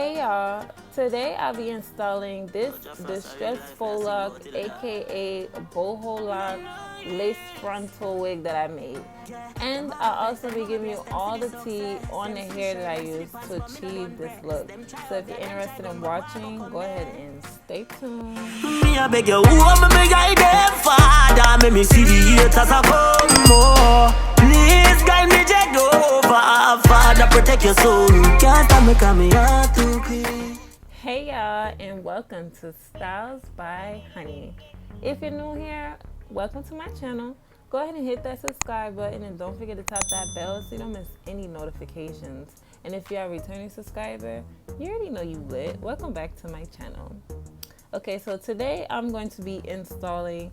Hey y'all, today I'll be installing this distressed faux loc, aka boho lock lace frontal wig that I made. And I'll also be giving you all the tea on the hair that I use to achieve this look. So if you're interested in watching, go ahead and stay tuned. Me I beg you, guide them father, make me see the haters a come more. Please guide me Jehovah, Father protect your soul. Can't stop me coming out to clean. Hey y'all, and welcome to Styles by Honey. If you're new here, welcome to my channel. Go ahead and hit that subscribe button and don't forget to tap that bell so you don't miss any notifications. And if you're a returning subscriber, you already know you lit. Welcome back to my channel. Okay, so today I'm going to be installing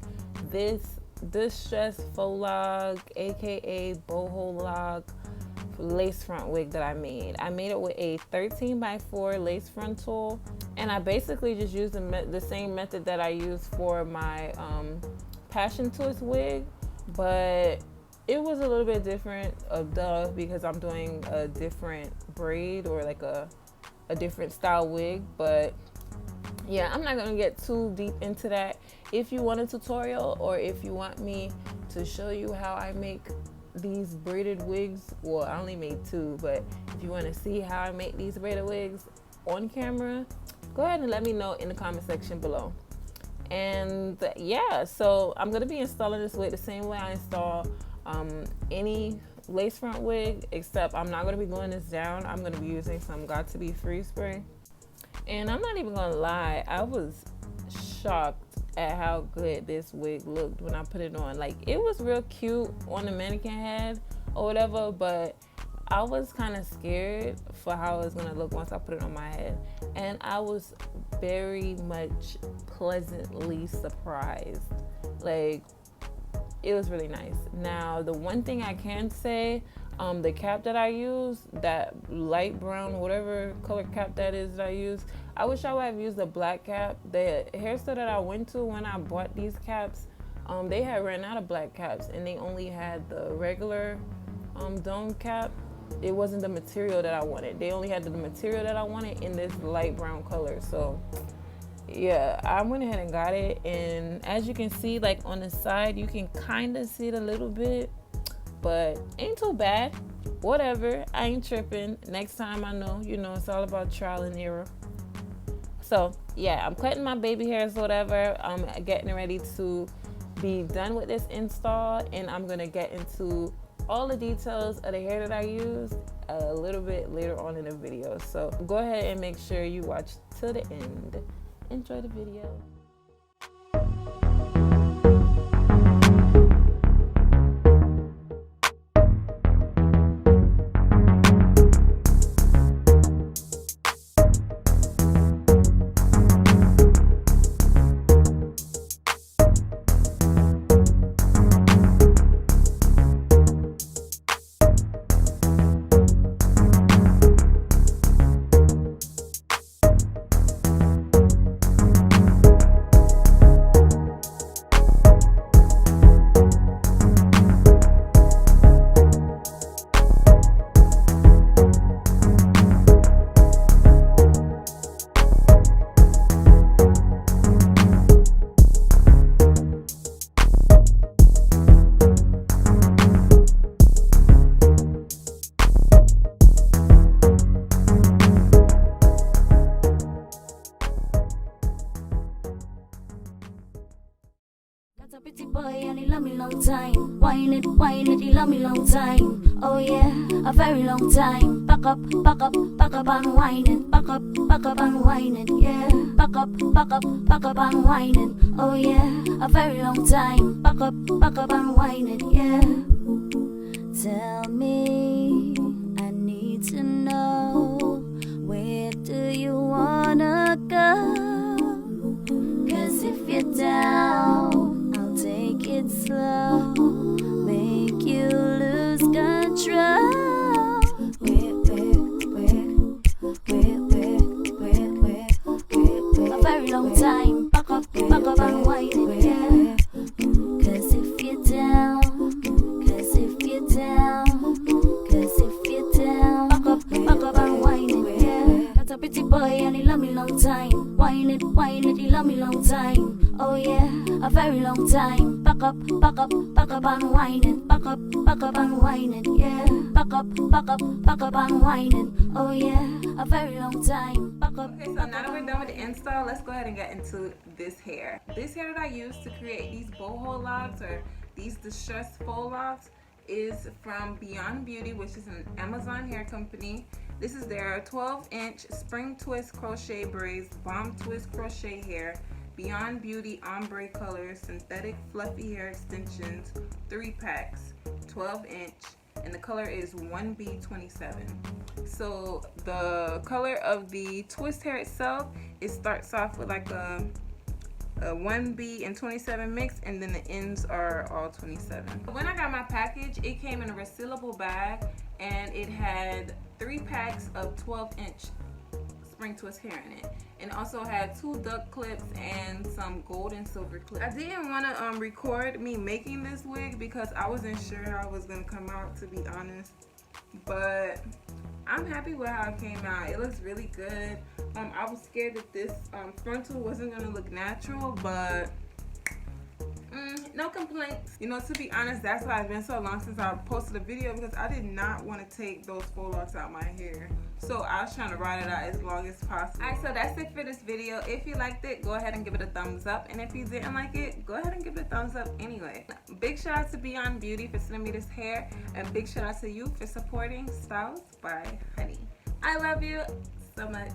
this distressed faux loc, aka boho lock lace front wig that I made. I made it with a 13x4 lace frontal, and I basically just used the same method that I used for my passion twist wig, but it was a little bit different because I'm doing a different braid or like a different style wig. But yeah, I'm not gonna get too deep into that. If you want a tutorial or if you want me to show you how I make these braided wigs, well, I only made two, but if you want to see how I make these braided wigs on camera, go ahead and let me know in the comment section below. And yeah, so I'm gonna be installing this wig the same way I install any lace front wig, except I'm not gonna be gluing this down. I'm gonna be using some Got to Be Free spray. And I'm not even gonna lie, I was shocked at how good this wig looked when I put it on. Like, it was real cute on the mannequin head or whatever, but I was kind of scared for how it was gonna look once I put it on my head. And I was very much pleasantly surprised. Like, it was really nice. Now, the one thing I can say, the cap that I use, that light brown, whatever color cap that is that I use, I wish I would have used a black cap. The hair store that I went to when I bought these caps, they had ran out of black caps and they only had the regular dome cap. It wasn't the material that I wanted. They only had the material that I wanted in this light brown color. So yeah, I went ahead and got it. And as you can see, like on the side, you can kind of see it a little bit, but ain't too bad. Whatever, I ain't tripping. Next time I know, you know, it's all about trial and error. So yeah, I'm cutting my baby hairs, whatever. I'm getting ready to be done with this install, and I'm gonna get into all the details of the hair that I used a little bit later on in the video. So go ahead and make sure you watch till the end. Enjoy the video. Pretty boy and he love me long time. Wine it, he love me long time. Oh yeah, a very long time. Back up and wine it. Back up and wine it, yeah. Back up and wine it. Oh yeah, a very long time. Back up and wine it, yeah. Tell me, I need to know, where do you wanna go? 'Cause if you're down, take it slow, make you lose control. A very long time, back up and wine it, yeah. 'Cause if you're down, back up and wine it, yeah. Got a pretty boy and he love me long time. Wine it, he love me long time. Oh yeah, a very long time. Back up and wine it. Back up and wine it, yeah. Back up and wine it. Oh yeah, a very long time. Back up. Okay, so now that we're done with the install, let's go ahead and get into this hair. This hair that I used to create these boho locks, or these distressed faux locks, is from Beyond Beauty, which is an Amazon hair company. This is their 12-inch spring twist crochet braids, bomb twist crochet hair, Beyond Beauty ombre colors, synthetic fluffy hair extensions, 3 packs, 12-inch, and the color is 1B27. So the color of the twist hair itself, it starts off with like a 1B and 27 mix, and then the ends are all 27. When I got my package, it came in a resealable bag, and it had 3 packs of 12-inch spring twist hair in it, and also had 2 duck clips and some gold and silver clips. I didn't want to record me making this wig because I wasn't sure how it was going to come out, to be honest, but I'm happy with how it came out. It looks really good. I was scared that this frontal wasn't going to look natural, but no complaints. You know, to be honest, that's why it's been so long since I posted a video, because I did not want to take those faux locks out my hair. So I was trying to ride it out as long as possible. Alright, so that's it for this video. If you liked it, go ahead and give it a thumbs up. And if you didn't like it, go ahead and give it a thumbs up anyway. Big shout out to Beyond Beauty for sending me this hair. And big shout out to you for supporting Styles by Honey. I love you so much.